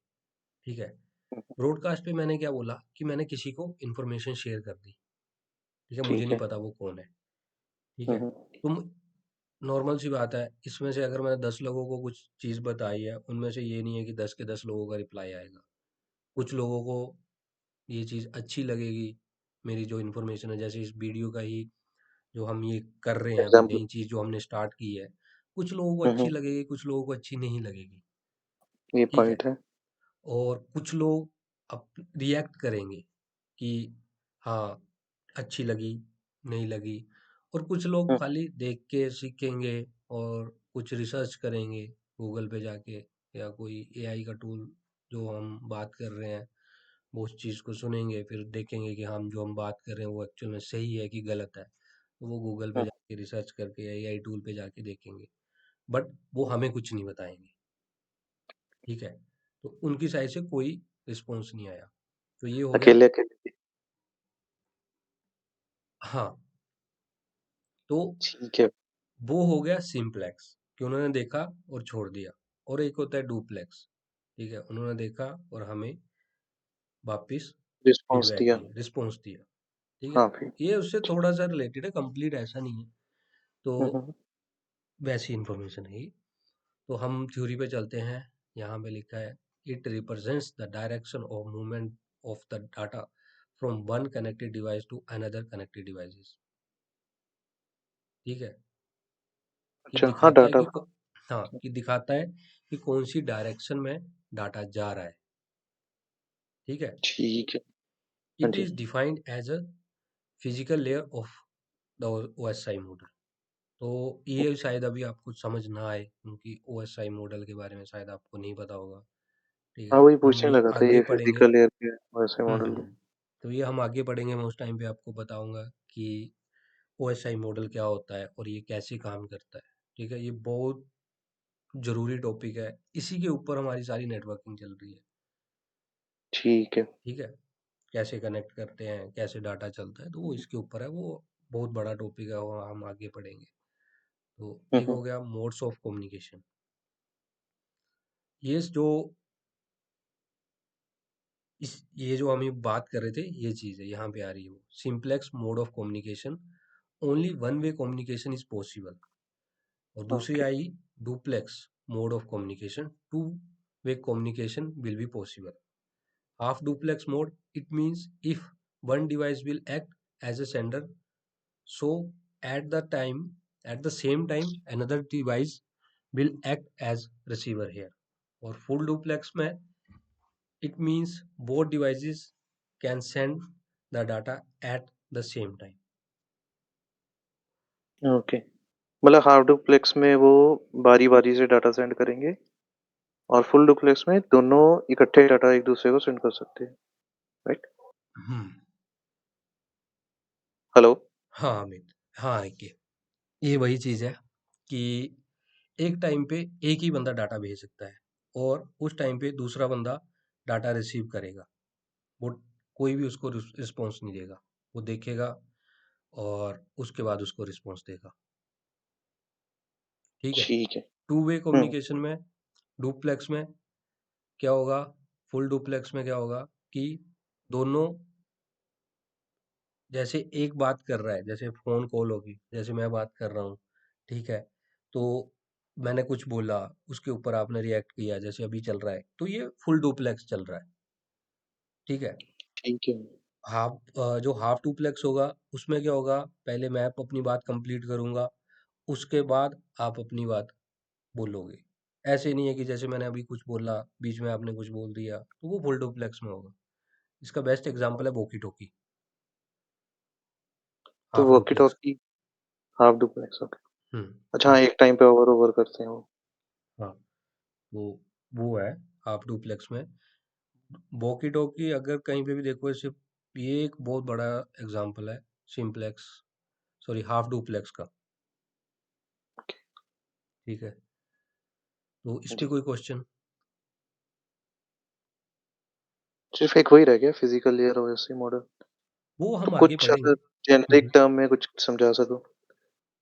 ठीक है? हुँ, हुँ। ब्रॉडकास्ट पे मैंने क्या बोला कि मैंने किसी को इन्फॉर्मेशन शेयर कर दी। ठीक है, मुझे ठीक नहीं है। पता वो कौन है। ठीक हुँ, है, हुँ। तुम नॉर्मल सी बात है, इसमें से अगर मैंने 10 लोगों को कुछ चीज़ बताई है, उनमें से ये नहीं है कि 10 के 10 लोगों का रिप्लाई आएगा। कुछ लोगों को ये चीज़ अच्छी लगेगी, मेरी जो इन्फॉर्मेशन है, जैसे इस वीडियो का ही जो हम ये कर रहे हैं अभी, एग्ज़ाम्पल। नई चीज़ जो हमने स्टार्ट की है, कुछ लोगों को हुँ, अच्छी हुँ। लगेगी, कुछ लोगों को अच्छी नहीं लगेगी। ये ठीक है, पॉइंट है। और कुछ लोग अप रिएक्ट करेंगे कि हाँ, अच्छी लगी, नहीं लगी, और कुछ लोग हुँ, खाली देख के सीखेंगे और कुछ रिसर्च करेंगे गूगल पे जाके, या कोई एआई का टूल जो हम बात कर रहे हैं वो उस चीज़ को सुनेंगे, फिर देखेंगे कि हम जो हम बात कर रहे हैं वो एक्चुअल में सही है कि गलत है, तो वो गूगल पे हुँ। जाके रिसर्च करके या एआई टूल पे जाके देखेंगे, बट वो हमें कुछ नहीं बताएंगे। ठीक है, तो उनकी साइड से कोई रिस्पॉन्स नहीं आया, तो ये हो गया। अकेले-अकेले। हाँ, तो ठीक है। वो हो गया सिंपलेक्स कि उन्होंने देखा और छोड़ दिया, और एक होता है डुप्लेक्स। ठीक है, उन्होंने देखा और हमें वापस रिस्पॉन्स फीडबैक दिया। दिया, रिस्पॉन्स दिया। ठीक है, हाँ, फिर। ये उससे ठीक। थोड़ा सा रिलेटेड है, कंप्लीट ऐसा नहीं है। तो हुँ, हुँ। वैसी इंफॉर्मेशन है ये। तो हम थ्योरी पे चलते हैं। यहाँ पे लिखा है, it represents the direction of movement of the data from one connected device to another connected devices. ठीक है, कि अच्छा, हाँ, दिखाता है डाटा कि फ्लो। हाँ, कि दिखाता है कि कौन सी डायरेक्शन में डाटा जा रहा है। ठीक है, ठीक है। हाँ इट जी। Is defined as a physical layer of the OSI model. तो ये ओके। शायद अभी आपको समझ ना आए, क्योंकि ओएसआई मॉडल के बारे में शायद आपको नहीं पता होगा। ठीक हाँ, है, वही हम पूछने ये लगा था, आगे ये पढ़ेंगे। फिज़िकल एयर के वैसे मॉडल है। हम्म, तो ये हम आगे पढ़ेंगे, मैं उस टाइम पे आपको बताऊंगा कि ओएसआई मॉडल क्या होता है और ये कैसे काम करता है। ठीक है, ये बहुत जरूरी टॉपिक है, इसी के ऊपर हमारी सारी नेटवर्किंग चल रही है। ठीक है। ठीक है, कैसे कनेक्ट करते हैं, कैसे डाटा चलता है, तो वो इसके ऊपर है, वो बहुत बड़ा टॉपिक है, वो हम आगे पढ़ेंगे। तो हुँ, एक हो हुँ। गया मोड्स ऑफ कम्युनिकेशन। ये जो ये जो हम बात कर रहे थे, ये चीज़ है यहाँ पे आ रही है, वो simplex mode of communication, only one way communication is possible. और दूसरी okay. I duplex mode of communication, two way communication will be possible. Half duplex mode, it means if one device will act as a sender, so at the time at the same time another device will act as receiver here. और full duplex में it means both devices can send the data at the same time. Okay. मतलब half duplex में वो बारी-बारी से data send करेंगे और full duplex में दोनों इकट्ठे डाटा एक-दूसरे को सेंड कर सकते हैं, राइट? हम्म, हेलो? हाँ अमित, हाँ ये वही चीज़ है कि एक टाइम पे एक ही बंदा डाटा भेज सकता है, और उस टाइम पे दूसरा बंदा डाटा रिसीव करेगा। वो कोई भी उसको रिस्पॉन्स नहीं देगा, वो देखेगा और उसके बाद उसको रिस्पॉन्स देगा। ठीक है, ठीक है। टू वे हुँ। कम्युनिकेशन में, डुप्लेक्स में क्या होगा, फुल डुप्लेक्स में क्या होगा कि दोनों जैसे एक बात कर रहा है, जैसे फोन कॉल होगी, जैसे मैं बात कर रहा हूँ। ठीक है, तो मैंने कुछ बोला, उसके ऊपर आपने रिएक्ट किया, जैसे अभी चल रहा है, तो ये फुल डुप्लेक्स चल रहा है। ठीक है, ठीक है। जो हाफ डुप्लेक्स होगा, उसमें क्या होगा, पहले मैं अपनी बात कंप्लीट करूंगा, उसके बाद आप अपनी बात बोलोगे। ऐसे नहीं है कि जैसे मैंने अभी कुछ बोला, बीच में आपने कुछ बोल दिया, तो वो फुल डुप्लेक्स में होगा। इसका बेस्ट एग्जांपल है वॉकी टॉकी, तो half duplex. Walkie-talkie half duplex, okay. अच्छा, हाँ, तो एक टाइम पे ओवर-ओवर करते हैं वो। हाँ, तो वो है हाफ डुप्लेक्स में। वॉकी टॉकी अगर कहीं पे भी देखो, सिर्फ ये एक बहुत बड़ा एग्जांपल है सिंप्लेक्स, सॉरी हाफ डुप्लेक्स का। ठीक है, तो इस पे जी। कोई क्वेश्चन? सिर्फ़ एक वही रह गया फिज़िकल लेयर ओएसआई मॉडल। वो तो हम आगे कुछ पढ़ेंगे। अगर जेनेरिक टर्म में कुछ समझा सको?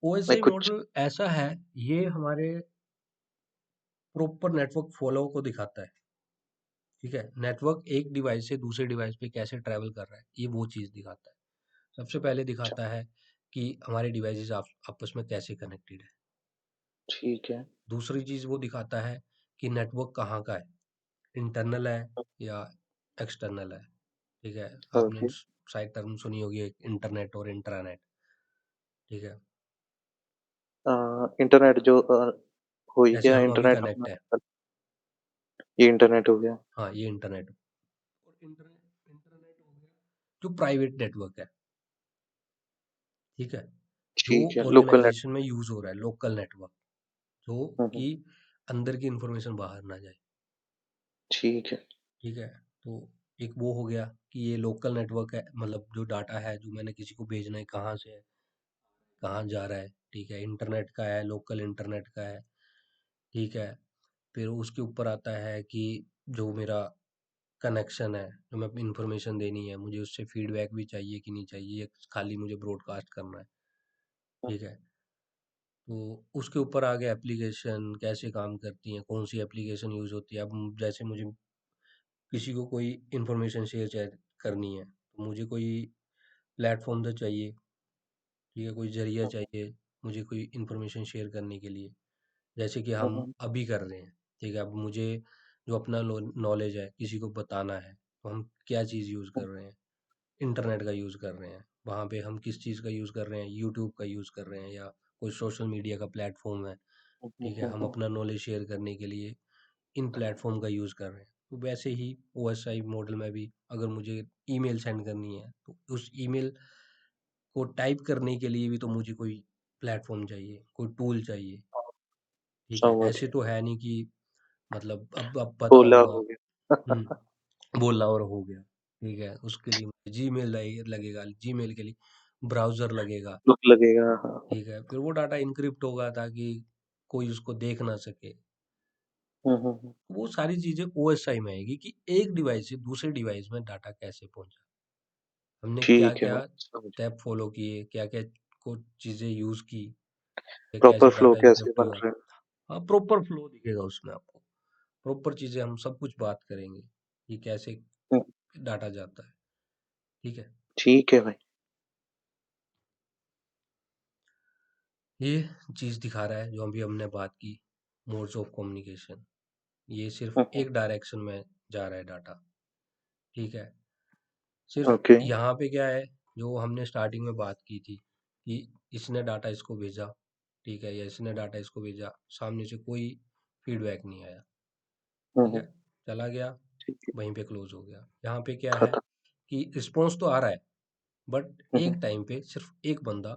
ओएसआई लाइक कुछ। मॉडल ऐसा है, ये हमारे प्रॉपर नेटवर्क फ्लो को दिखाता है। ठीक है, नेटवर्क एक डिवाइस से दूसरे डिवाइस पे कैसे ट्रैवल कर रहा है, ये वो चीज़ दिखाता है। सबसे पहले अच्छा, दिखाता है कि हमारे डिवाइसेस आपस में कैसे कनेक्टेड है। ठीक है। दूसरी चीज़ वो दिखाता है कि नेटवर्क कहाँ का है, इंटरनल है या एक्सटर्नल है। ठीक है, आपने ओके। शायद टर्म सुनी होगी एक इंटरनेट और इंट्रानेट। ठीक है, इंटरनेट जो हो ही जैसे गया हम अभी इंटरनेट कनेक्ट अपना, है। ये इंटरनेट हो गया। हाँ, ये इंटरनेट और इंटरनेट हो गया जो प्राइवेट नेटवर्क है। ठीक है, जो ठीक है, लोकल नेट। ऑर्गेनाइजेशन में यूज हो रहा है, लोकल नेटवर्क, जो हुँ, हुँ। कि अंदर की इंफॉर्मेशन बाहर ना जाए। ठीक है। ठीक है, तो एक वो हो गया कि ये लोकल नेटवर्क है, मतलब जो डाटा है जो मैंने किसी को भेजना है कहाँ से है, कहाँ जा रहा है। ठीक है, इंटरनेट का है, लोकल इंटरनेट का है। ठीक है, फिर उसके ऊपर आता है कि जो मेरा कनेक्शन है, जो मैं अपनी इंफॉर्मेशन देनी है, मुझे उससे फीडबैक भी चाहिए कि नहीं चाहिए, या खाली मुझे ब्रॉडकास्ट करना है। हुँ, ठीक है, तो उसके ऊपर आ गया एप्लीकेशन कैसे काम करती हैं, कौन सी एप्लीकेशन यूज़ होती है। अब जैसे मुझे किसी को कोई इंफॉर्मेशन शेयर करनी है, तो मुझे कोई प्लेटफॉर्म तो चाहिए। ठीक है, कोई जरिया हुँ, चाहिए मुझे कोई इंफॉर्मेशन शेयर करने के लिए, जैसे कि हुँ, हम हुँ, अभी कर रहे हैं। ठीक है, अब मुझे जो अपना नॉलेज है किसी को बताना है, तो हम क्या चीज़ यूज़ कर हुँ, रहे हैं, इंटरनेट का यूज़ कर रहे हैं। वहाँ पे हम किस चीज़ का यूज़ कर रहे हैं, यूट्यूब का यूज़ कर रहे हैं या कोई सोशल मीडिया का प्लेटफॉर्म है। हुँ, हुँ, ठीक है, हुँ, हम हुँ। अपना नॉलेज शेयर करने के लिए इन प्लेटफॉर्म का यूज़ कर रहे हैं। तो वैसे ही ओएसआई मॉडल में भी अगर मुझे ईमेल सेंड करनी है, तो उस ईमेल को टाइप करने के लिए भी तो मुझे कोई प्लेटफॉर्म चाहिए, कोई टूल चाहिए। ठीक है, समझ ऐसे गया। तो है नहीं कि मतलब अब पता ओला होगा। हो गया। बोला और हो गया। ठीक है, उसके लिए मुझे जीमेल लगेगा, जीमेल के लिए ब्राउज़र लगेगा। लुक लगेगा, हाँ। ठीक है, फिर वो डाटा एन्क्रिप्ट होगा ताकि कोई उसको देख ना सके। हुँ, हुँ, हुँ। वो सारी चीज़ें ओएसआई में आएगी कि एक डिवाइस से दूसरे डिवाइस में डाटा कैसे पहुँचा। हमने ठीक है क्या-क्या भाई, समझ गया। स्टेप फॉलो किए, क्या-क्या कुछ चीज़ें यूज़ की, या प्रॉपर कैसे फ्लो डाटा कैसे एन्क्रिप्ट बन हुआ। रहा है। हाँ, प्रॉपर फ्लो दिखेगा उसमें आपको। प्रॉपर चीज़ें हम सब कुछ बात करेंगे कि कैसे हुँ, डाटा जाता है। ठीक है? ठीक है भाई। ये चीज़ दिखा रहा है जो अभी हमने बात की, मोड्स ऑफ कम्युनिकेशन। ये सिर्फ हुँ, हुँ। एक डायरेक्शन में जा रहा है डाटा। ठीक है, सिर्फ ओके। यहाँ पे क्या है, जो हमने स्टार्टिंग में बात की थी कि इसने डाटा इसको भेजा। ठीक है, या इसने डाटा इसको भेजा, सामने से कोई फीडबैक नहीं आया। हुँ, ठीक है, हुँ। चला गया, ठीक है, वहीं पे क्लोज हो गया। यहाँ पे क्या है खत्म। कि रिस्पॉन्स तो आ रहा है, बट हुँ, एक हुँ। टाइम पे सिर्फ एक बंदा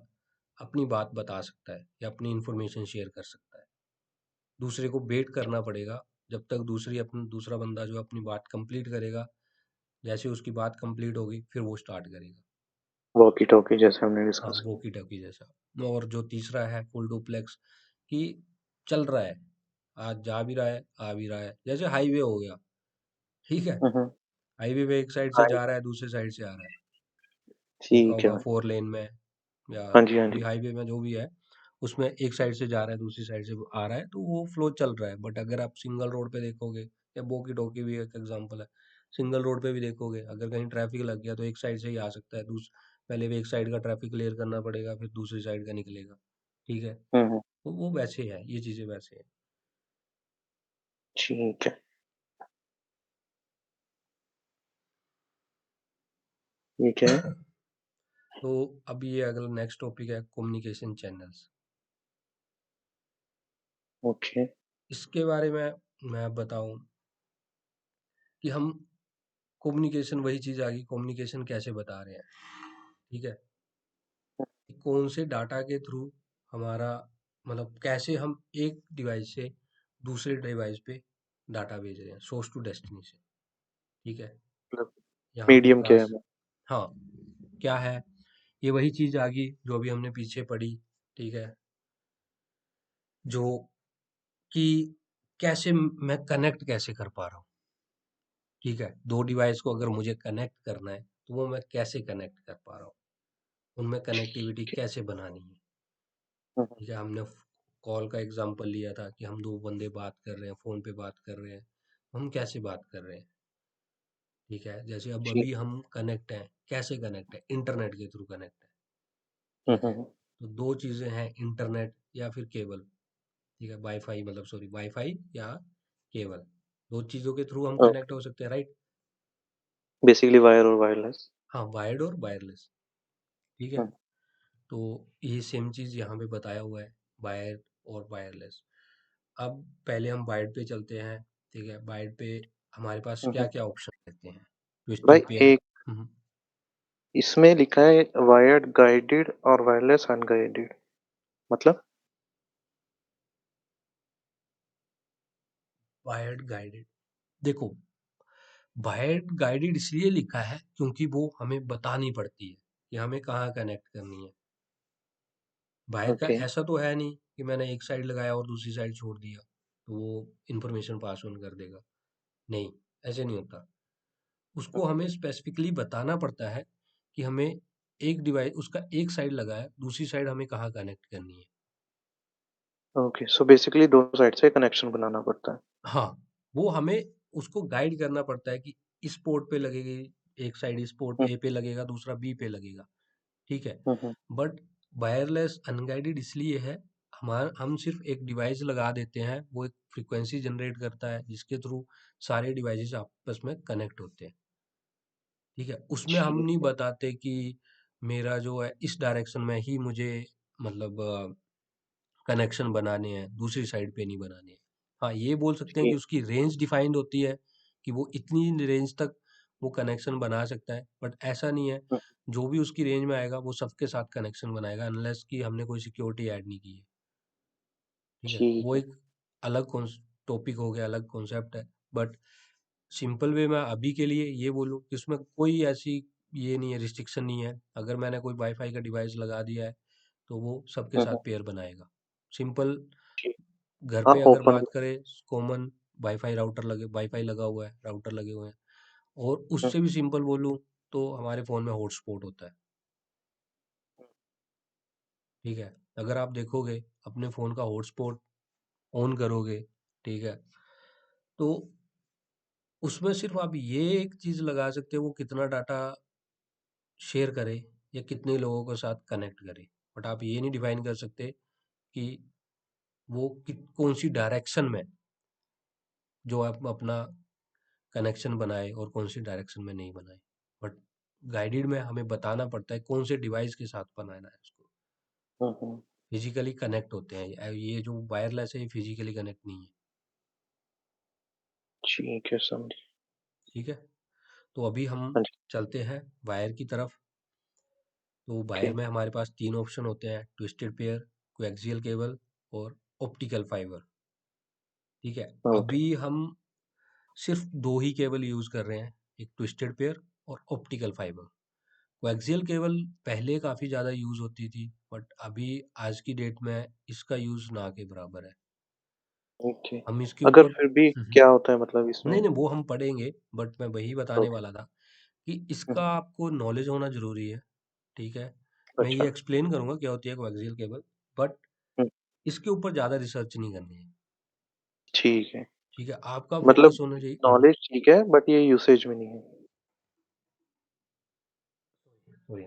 अपनी बात बता सकता है या अपनी इंफॉर्मेशन शेयर कर सकता है। दूसरे को वेट करना पड़ेगा जब तक दूसरा बंदा जो अपनी बात कंप्लीट करेगा। जैसे उसकी बात कंप्लीट होगी फिर वो स्टार्ट करेगा। वॉकी-टॉकी जैसे हमने हाँ, डिस्कस किया। वॉकी टॉकी जैसा। और जो तीसरा है फुल डुप्लेक्स, कि चल रहा है, आज जा भी रहा है आ भी रहा है, जैसे हाईवे हो गया। ठीक है, हुँ, हुँ। हाईवे पे एक साइड से हाँ, जा रहा है, दूसरे साइड से आ रहा है। देखा ठीक है होगा भाई। 4 लेन में, या हाँ जी, हाँ अभी जी। हाईवे में जो भी है, उसमें एक साइड से जा रहा है, दूसरी साइड से आ रहा है, तो वो फ्लो चल रहा है। बट अगर आप सिंगल रोड पे देखोगे, या वॉकी टॉकी भी एक एग्जांपल है, सिंगल रोड पे भी देखोगे, अगर कहीं ट्रैफिक लग गया तो एक साइड से ही आ सकता है, पहले भी एक साइड का ट्रैफिक क्लियर करना पड़ेगा, फिर दूसरी साइड का निकलेगा। ठीक है, हुँ, हुँ। तो वो वैसे है, ये चीजें वैसे है। ठीक है। ठीक है। तो अब ये अगला नेक्स्ट टॉपिक है कम्युनिकेशन चैनल्स। ओके। इसके बारे में मैं बताऊं कि हम कम्युनिकेशन, वही चीज आ गई, कम्युनिकेशन कैसे बता रहे हैं। ठीक है, कि कौन से डाटा के थ्रू हमारा, मतलब कैसे हम एक डिवाइस से दूसरे डिवाइस पे डाटा भेज रहे हैं, सोर्स टू डेस्टिनेशन। ठीक है, मतलब यहाँ पे मीडियम क्या है? हाँ, क्या है, ये वही चीज आ गई जो अभी हमने पीछे पढ़ी। ठीक है, जो कि कैसे मैं कनेक्ट कैसे कर पा रहा हूँ। ठीक है, दो डिवाइस को अगर मुझे कनेक्ट करना है, तो वो मैं कैसे कनेक्ट कर पा रहा हूँ, उनमें कनेक्टिविटी ठीक है। कैसे बनानी है। हुँ, हुँ। ठीक है, हमने कॉल का एग्जांपल लिया था कि हम दो बंदे बात कर रहे हैं, फोन पे बात कर रहे हैं, हम कैसे बात कर रहे हैं। ठीक है? जैसे अब जी। अभी हम कनेक्ट हैं, कैसे कनेक्ट है? इंटरनेट के थ्रू कनेक्ट है, हुँ, ठीक हुँ, है? हुँ। तो 2 चीज़ें हैं, इंटरनेट या फिर केबल, ठीक है? वाईफ़ाई मतलब सॉरी वाईफ़ाई या केबल, 2 चीज़ों के थ्रू हम कनेक्ट ओके। हो सकते हैं, राइट? बेसिकली वायर और वायरलेस। हाँ, वायर्ड और वायरलेस, ठीक है? हुँ, तो ये सेम चीज़ यहाँ पे बताया हुआ है, वायर्ड और वायरलेस। अब पहले हम वायर्ड पे चलते हैं, ठीक है? वायर्ड पे हमारे पास हुँ, हुँ। क्या-क्या ऑप्शन रहते हैं? भाई ट्विस्टेड पेयर। एक हुँ, हुँ। इसमें लिखा है वायर्ड गाइडेड और वायरलेस अनगाइडेड मतलब? वायर्ड गाइडेड, देखो, वायर्ड गाइडेड इसलिए लिखा है क्योंकि वो हमें बतानी पड़ती है कि हमें कहाँ कनेक्ट करनी है। वायर का ओके। ऐसा तो है नहीं कि मैंने एक साइड लगाया और दूसरी साइड छोड़ दिया, तो वो इन्फॉर्मेशन पास ऑन कर देगा। नहीं, ऐसे नहीं होता। उसको हमें स्पेसिफिकली बताना पड़ता है कि हमें एक डिवाइस उसका एक साइड लगा है, दूसरी साइड हमें कहाँ कनेक्ट करनी है। ओके, सो बेसिकली दोनों साइड से कनेक्शन बनाना पड़ता है। हाँ, वो हमें उसको गाइड करना पड़ता है कि इस पोर्ट पे लगेगी, एक साइड इस पोर्ट हुँ, ए पे लगेगा, दूसरा बी पे लगेगा, ठीक है? हुँ, हुँ। बट वायरलेस अनगाइडेड इसलिए है, हम सिर्फ एक डिवाइस लगा देते हैं, वो एक फ्रीक्वेंसी जनरेट करता है जिसके थ्रू सारे डिवाइसेस आपस में कनेक्ट होते हैं, ठीक है? उसमें हम ठीक नहीं है। बताते कि मेरा जो है इस डायरेक्शन में ही मुझे मतलब कनेक्शन बनाने हैं, दूसरी साइड पे नहीं बनाने हैं। हाँ, ये बोल सकते हैं कि ठीक। उसकी रेंज डिफाइंड होती है कि वो इतनी रेंज तक वो कनेक्शन बना सकता है, बट ऐसा नहीं है। हुँ, जो भी उसकी रेंज में आएगा वो सबके साथ कनेक्शन बनाएगा अनलेस कि हमने कोई सिक्योरिटी ऐड नहीं की है, ठीक है? ठीक वो है। एक अलग टॉपिक हो गया, अलग कॉन्सेप्ट है, बट सिंपल वे में अभी के लिए ये बोलूँ कि उसमें कोई ऐसी ये नहीं है, रिस्ट्रिक्शन नहीं है। अगर मैंने कोई वाईफाई का डिवाइस लगा दिया है तो वो सबके हुँ, साथ हुँ। पेयर बनाएगा। सिंपल, ठीक। घर हाँ, पे अगर ओपन। बात करें, कॉमन वाईफाई लगा हुआ है, राउटर लगे हुए हैं, और हुँ, उससे भी सिंपल बोलूँ तो हमारे फ़ोन में हॉटस्पॉट होता है, ठीक है? अगर आप देखोगे अपने फ़ोन का हॉटस्पॉट ऑन करोगे, ठीक है? तो उसमें सिर्फ आप ये एक चीज़ लगा सकते हो वो कितना डाटा शेयर करे या कितने लोगों के साथ कनेक्ट करे, बट आप ये नहीं डिफाइन कर सकते कि वो कौन सी डायरेक्शन में जो आप अपना कनेक्शन बनाए और कौन सी डायरेक्शन में नहीं बनाए, बट गाइडेड में हमें बताना पड़ता है कौन से डिवाइस के साथ बनाना है उसको। हुँ, हुँ। फिजिकली कनेक्ट होते हैं, ये जो वायरलेस है ये फिजिकली कनेक्ट नहीं है, ठीक है, समझी। ठीक है? तो अभी हम हाँ जी। चलते हैं वायर की तरफ। तो ओके, वायर में हमारे पास 3 ऑप्शन होते हैं, ट्विस्टेड पेयर, कोएक्सियल केबल और ऑप्टिकल फाइबर, ठीक है? ओके। अभी हम सिर्फ 2 ही केबल यूज़ कर रहे हैं, एक ट्विस्टेड पेयर और ऑप्टिकल फाइबर। कोएक्सियल केबल पहले काफ़ी ज़्यादा यूज़ होती थी, बट अभी आज की डेट में इसका यूज़ ना के बराबर है। ओके। हम इसके अगर ऊपर फिर भी हुँ, हुँ। क्या होता है मतलब नहीं, इसमें? नहीं, वो हम पढ़ेंगे, बट मैं वही बताने ओके। वाला था कि हुँ, इसका आपको नॉलेज होना ज़रूरी है, ठीक है? मैं अच्छा। ये एक्सप्लेन करूँगा क्या होती है कोएक्सियल केबल, बट हुँ, इसके ऊपर ज़्यादा रिसर्च नहीं करनी है, ठीक है। ठीक है? आपका मतलब फोकस होना चाहिए। हुँ, हुँ। नॉलेज ठीक है बट ये यूसेज में नहीं है। सॉरी।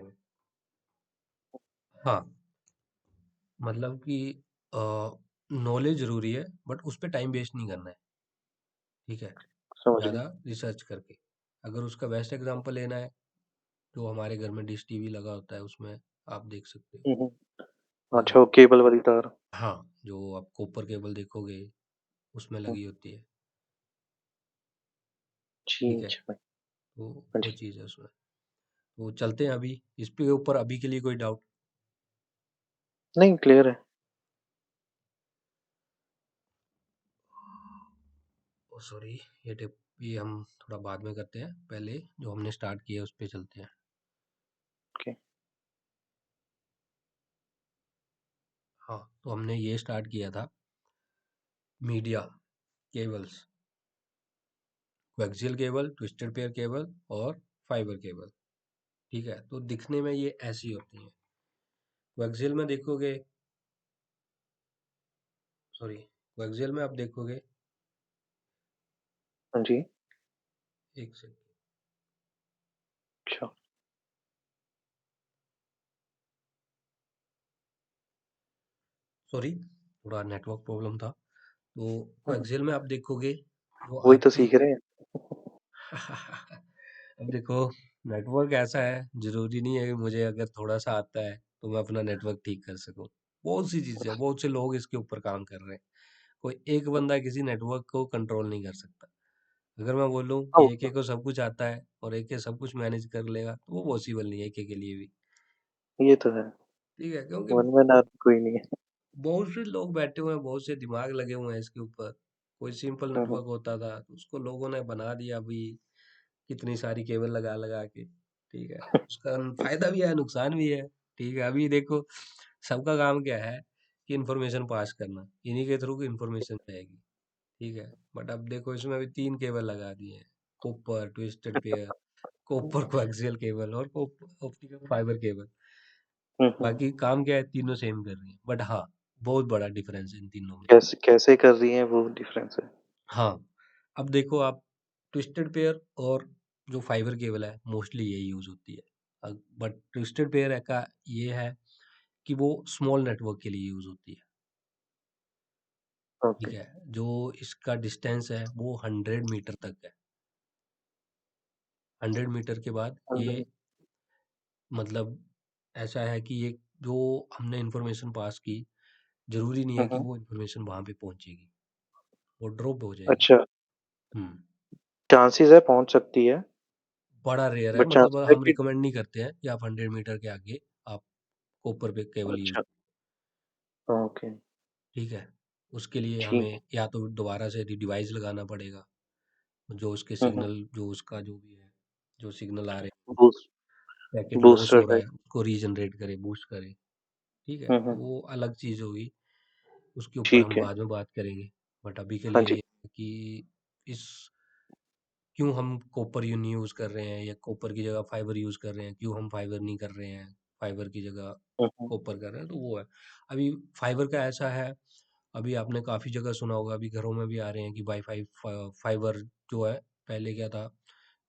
हाँ, मतलब कि नॉलेज ज़रूरी है, बट उस पे टाइम वेस्ट नहीं करना है, ठीक है? समझ गया। ज़्यादा रिसर्च करके। अगर उसका बेस्ट एग्ज़ाम्पल लेना है, जो हमारे घर में डिश टीवी लगा होता है, उसमें आप देख सकते हो, हुँ, हुँ। ठीक है? अच्छा, वो केबल वाली तार। हाँ, जो आप कॉपर केबल देखोगे, उसमें हुँ, लगी होती है, ठीक है? ठीक है भाई। तो हाँ वो जी। चीज़ है उसमें। तो चलते हैं अभी, इस पे ऊपर अभी के लिए कोई डाउट? नहीं, क्लियर है। ओह सॉरी, ये हम थोड़ा बाद में करते हैं, पहले जो हमने स्टार्ट किया उस पे चलते हैं। ओके। हाँ, तो हमने ये स्टार्ट किया था media cables, coaxial cable, twisted pair cable और फाइबर केबल, ठीक है? तो दिखने में ये ऐसी होती हैं। कोएक्सियल में देखोगे, सॉरी, कोएक्सियल में आप देखोगे, हाँ जी। एक सेकंड, अच्छा। सॉरी, थोड़ा नेटवर्क प्रॉब्लम था। तो हुँ, हुँ। कोएक्सियल में आप देखोगे वो वही तो आपके सीख रहे हैं। अब देखो, नेटवर्क ऐसा है, जरूरी नहीं है कि मुझे अगर थोड़ा सा आता है तो मैं अपना नेटवर्क ठीक कर सकूं। बहुत सी चीजें हैं, बहुत से लोग इसके ऊपर काम कर रहे हैं। कोई एक बंदा किसी नेटवर्क को कंट्रोल नहीं कर सकता। अगर मैं बोलूं हाँ, कि एक एक को सब कुछ आता है और एक एक सब कुछ मैनेज कर लेगा, तो वो पॉसिबल नहीं है एक एक के लिए भी। ये तो है। ठीक है, क्योंकि वन मैन आर्मी कोई नहीं है। बहुत से लोग बैठे हुए हैं, बहुत से दिमाग लगे हुए हैं इसके ऊपर। कोई सिंपल हुँ, हुँ। नेटवर्क होता था तो उसको लोगों ने बना दिया अभी, कितनी सारी केबल लगा लगा के। ठीक है, उसका फायदा भी है, नुकसान भी है। ठीक है, अभी देखो, सबका काम क्या है कि इंफॉर्मेशन पास करना, इन्हीं के थ्रू इंफॉर्मेशन जाएगी। ठीक है, बट अब देखो इसमें अभी 3 केबल लगा दिए हैं। Copper, twisted pair, copper coaxial cable और ऑप्टिकल फाइबर केबल। हुँ, हुँ। बाकी काम क्या है, तीनों सेम कर रही है, बट हाँ, बहुत बड़ा डिफरेंस है इन तीनों में। कैसे कैसे कर रही हैं वो डिफरेंस है। हाँ, अब देखो आप, ट्विस्टेड पेयर और जो फाइबर केबल है मोस्टली यही यूज होती है। बट ट्विस्टेड पेयर है का ये है कि वो स्मॉल नेटवर्क के लिए यूज होती है। ओके। ठीक है, जो इसका डिस्टेंस है वो 100 मीटर तक है। 100 मीटर के बाद हुँ, ये, हुँ। मतलब ऐसा है कि ये जो हमने इंफॉर्मेशन पास की, जरूरी नहीं हुँ, है कि हुँ। वो इंफॉर्मेशन वहां पे पहुंचेगी, वो ड्रॉप हो जाएगी। अच्छा, हम्म। चांसेस है पहुँच सकती है, बड़ा रेयर है, बट मतलब चांसेस है हम कि रिकमेंड नहीं करते हैं कि आप 100 मीटर के आगे आप कॉपर पे केबल यूज। अच्छा, ओके, ठीक है, उसके लिए ठीक हमें है। या तो दोबारा से डिवाइस लगाना पड़ेगा, जो उसके हुँ, हुँ। सिग्नल, जो उसका जो भी है, जो सिग्नल आ रहे हैं, बूस्ट पैकेट लॉस बूस्टर हो रहा है, टाइप। उसको रीजनरेट करे, बूस्ट करे। ठीक है, हुँ, तो हुँ। वो अलग चीज़ होगी, उसके ऊपर ठीक हम है। बाद में बात करेंगे। बट अभी के हाँ लिए जी। ये है कि इस, क्यों हम कॉपर यू नहीं यूज़ कर रहे हैं या कॉपर की जगह फाइबर यूज़ कर रहे हैं, क्यों हम फाइबर नहीं कर रहे हैं, फाइबर की जगह हुँ, हुँ। कॉपर कर रहे हैं, तो वो है। अभी फाइबर का ऐसा है, अभी आपने काफ़ी जगह सुना होगा, अभी घरों में भी आ रहे हैं कि वाईफाई फाइबर जो है, पहले क्या था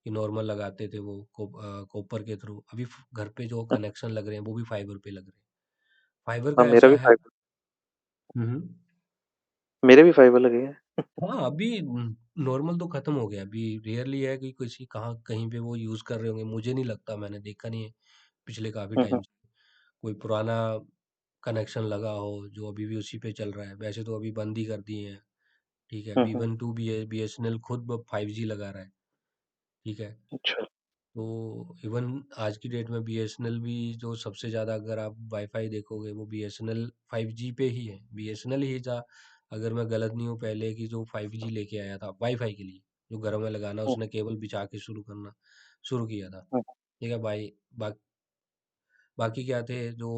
कि नॉर्मल लगाते थे वो कॉपर के थ्रू, अभी घर पे जो हुँ, कनेक्शन लग रहे हैं वो भी फाइबर पे लग रहे हैं। फाइबर हाँ, का ऐसा है। हम्म। मेरे भी फाइबर लगे हैं। हाँ, अभी नॉर्मल तो खत्म हो गया, अभी रेयरली है कि किसी कहाँ कहीं पे वो यूज कर रहे होंगे, मुझे नहीं लगता, मैंने देखा नहीं है पिछले काफी हुँ, टाइम हुँ। से कोई पुराना कनेक्शन लगा हो जो अभी भी उसी पे चल रहा है। वैसे तो अभी बंद ही कर दिए हैं। ठीक है, हुँ, बी हुँ। वन टू BSNL खुद 5G लगा रहा है। ठीक है, अच्छा। तो इवन आज की डेट में BSNL भी, जो सबसे ज़्यादा अगर आप वाईफाई देखोगे वो BSNL 5G पे ही है, BSNL ही था, अगर मैं गलत नहीं हूँ, पहले की जो 5G लेके आया था वाईफाई के लिए, जो घरों में लगाना, हुँ, उसने केबल बिछा के शुरू करना शुरू किया था। हुँ, ठीक है भाई, बाकी क्या थे जो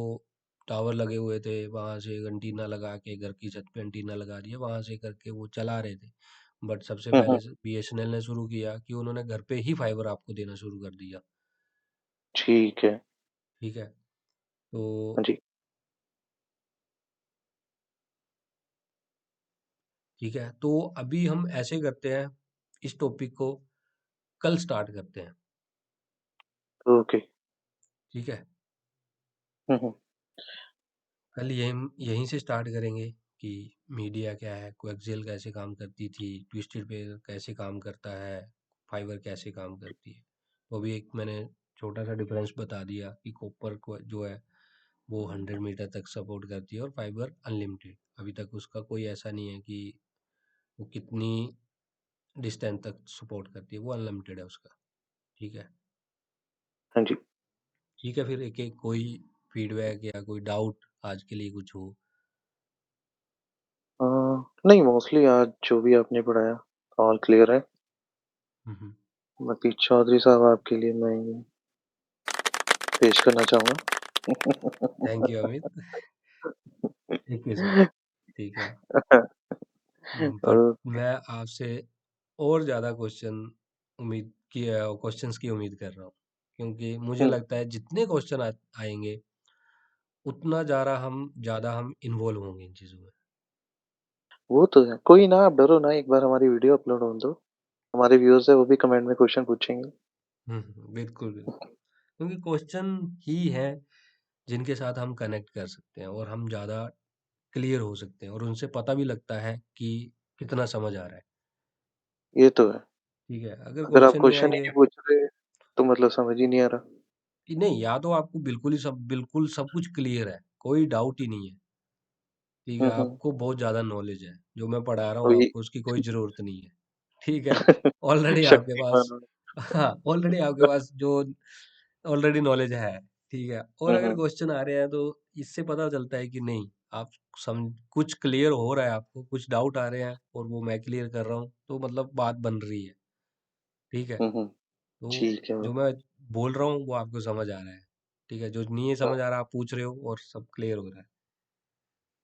टावर लगे हुए थे, वहां से एंटीना लगा के घर की छत पे एंटीना लगा दिया, वहां से करके वो चला रहे थे। बट सबसे हुँ, हुँ। पहले BSNL ने शुरू किया कि उन्होंने घर पे ही फाइबर आपको देना शुरू कर दिया। ठीक है। ठीक है, तो हाँ जी। ठीक है, तो अभी हम ऐसे करते हैं, इस टॉपिक को कल स्टार्ट करते हैं। ओके। ठीक है, हुँ, हुँ। कल यहीं यहीं से स्टार्ट करेंगे कि मीडिया क्या है, कोएक्सियल कैसे काम करती थी, ट्विस्टेड पे कैसे काम करता है, फाइबर कैसे काम करती है। तो अभी एक मैंने छोटा सा डिफरेंस बता दिया कि कॉपर को जो है वो 100 मीटर तक सपोर्ट करती है और फाइबर अनलिमिटेड। अभी तक उसका कोई ऐसा नहीं है कि वो कितनी डिस्टेंस तक सपोर्ट करती है, वो अनलिमिटेड है उसका। ठीक है। हाँ जी। ठीक है, फिर एक एक कोई फीडबैक या कोई डाउट आज के लिए कुछ हो। अ, नहीं मोस्टली आज जो भी आपने पढ़ाया ऑल क्लियर है। हम्म। बाकी चौधरी साहब आपके लिए मैं ये पेश करना चाहूँगा। Thank you Amit. ठीक है सर। ठीक है, बट और मैं आपसे और ज़्यादा क्वेश्चंस की उम्मीद कर रहा हूँ, क्योंकि मुझे हुँ, लगता है जितने क्वेश्चन आएंगे उतना ज़्यादा हम इन्वॉल्व होंगे इन चीज़ों में। वो तो है। कोई ना आप डरो ना एक बार हमारी वीडियो अपलोड होने दो। हमारे व्यूअर्स हैं वो भी कमेंट में क्वेश्चन पूछेंगे। बिल्कुल, बिल्कुल। क्योंकि क्वेश्चन ही है जिनके साथ हम कनेक्ट कर सकते हैं और हम ज़्यादा क्लियर हो सकते हैं और उनसे पता भी लगता है कि कितना समझ आ रहा है। ये तो है। ठीक है, अगर अगर आप क्वेश्चन नहीं क्वेश्चन ही आएँगे नहीं पूछ रहे, तो मतलब समझ ही नहीं आ रहा। कि नहीं, या तो आपको बिल्कुल सब कुछ क्लियर है, कोई डाउट ही नहीं है। ठीक है, हुँ, हुँ। आपको बहुत ज़्यादा नॉलेज है, जो मैं पढ़ा रहा हूँ वही आपको उसकी कोई ज़रूरत नहीं है। ठीक है, ऑलरेडी आपके पास शक्तिमान। हाँ, ऑलरेडी आपके पास जो ऑलरेडी नॉलेज है, ठीक है? और हुँ, अगर हुँ। क्वेश्चन आ रहे हैं तो इससे पता चलता है कि नहीं, आप कुछ क्लियर हो रहा है आपको, कुछ डाउट आ रहे हैं और वो मैं क्लियर कर रहा हूँ, तो मतलब बात बन रही है, ठीक है? हुँ, हुँ। तो ठीक है जो भाई। मैं बोल रहा हूँ वो आपको समझ आ रहा है, ठीक है? जो नहीं है हाँ, समझ आ रहा आप पूछ रहे हो और सब क्लियर हो रहा है,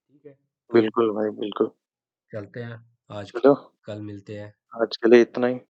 ठीक है? तो बिल्कुल भाई, बिल्कुल। चलते हैं आज, चलो, कल मिलते हैं। आज के लिए इतना ही।